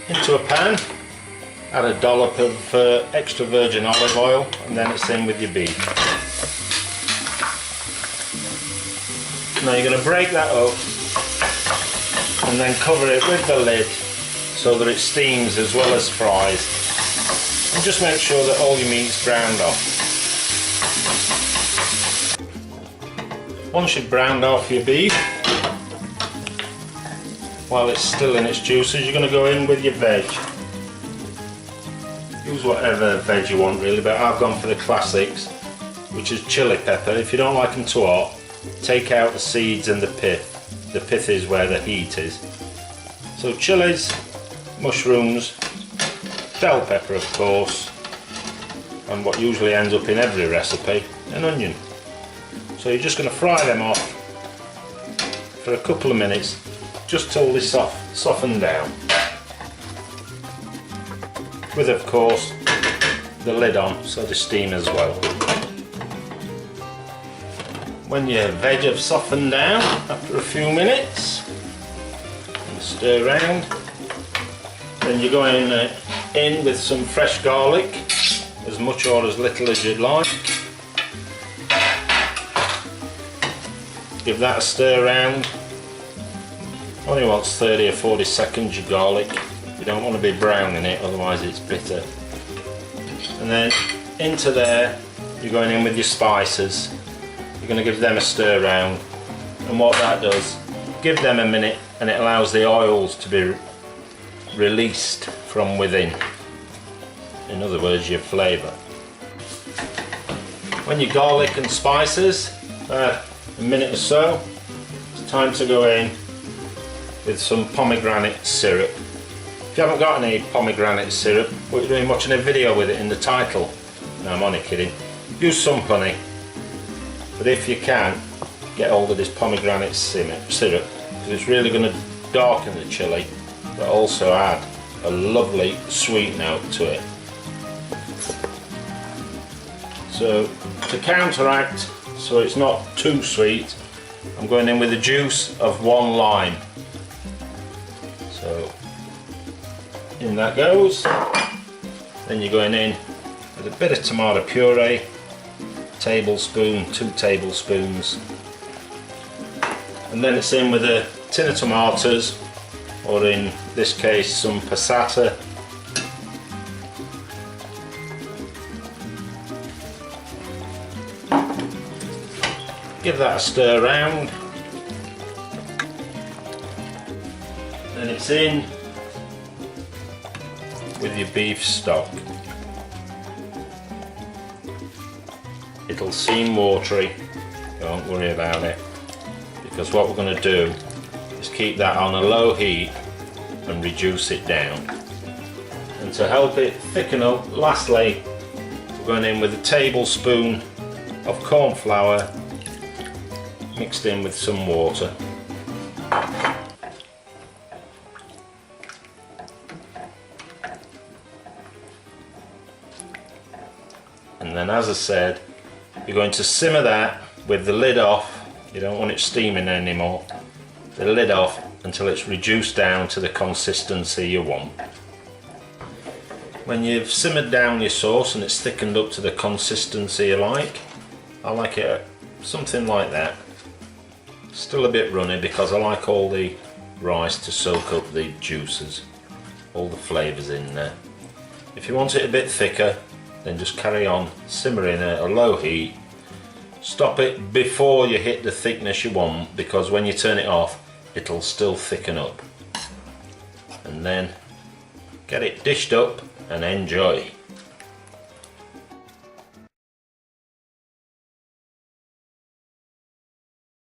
Into a pan, add a dollop of extra virgin olive oil, and then it's in with your beef. Now you're going to break that up and then cover it with the lid so that it steams as well as fries. And just make sure that all your meat's browned off. Once you've browned off your beef, while it's still in its juices, you're going to go in with your veg. Use whatever veg you want really, but I've gone for the classics, which is chili pepper. If you don't like them too hot, take out the seeds and the pith. The pith is where the heat is. So chilies, mushrooms, bell pepper of course, and what usually ends up in every recipe, an onion. So you're just going to fry them off for a couple of minutes, just till they soften down. With of course the lid on so they steam as well. When your veg have softened down after a few minutes, and stir around, then you're going in with some fresh garlic, as much or as little as you'd like. Give that a stir around. Only wants 30 or 40 seconds, your garlic. You don't want to be browning it, otherwise it's bitter. And then into there, you're going in with your spices. You're going to give them a stir around. And what that does, give them a minute and it allows the oils to be released from within. In other words, your flavour. When your garlic and spices, a minute or so, it's time to go in with some pomegranate syrup. If you haven't got any pomegranate syrup, what you're doing watching a video with it in the title. No, I'm only kidding. Use some honey, but if you can, get hold of this pomegranate syrup, because it's really going to darken the chilli, but also add a lovely sweet note to it. So to counteract, so it's not too sweet, I'm going in with the juice of 1 lime. So in that goes. Then you're going in with a bit of tomato puree, tablespoon, 2 tablespoons, and then it's in with a tin of tomatoes, or in this case some passata. Give that a stir around, then it's in with your beef stock. It'll seem watery, don't worry about it, because what we're going to do is keep that on a low heat and reduce it down. And to help it thicken up, lastly we're going in with a tablespoon of cornflour mixed in with some water. And then, as I said, you're going to simmer that with the lid off. You don't want it steaming anymore. The lid off until it's reduced down to the consistency you want. When you've simmered down your sauce and it's thickened up to the consistency you like, I like it something like that. Still a bit runny because I like all the rice to soak up the juices, all the flavours in there. If you want it a bit thicker, then just carry on simmering at a low heat. Stop it before you hit the thickness you want, because when you turn it off it'll still thicken up. And then get it dished up and enjoy.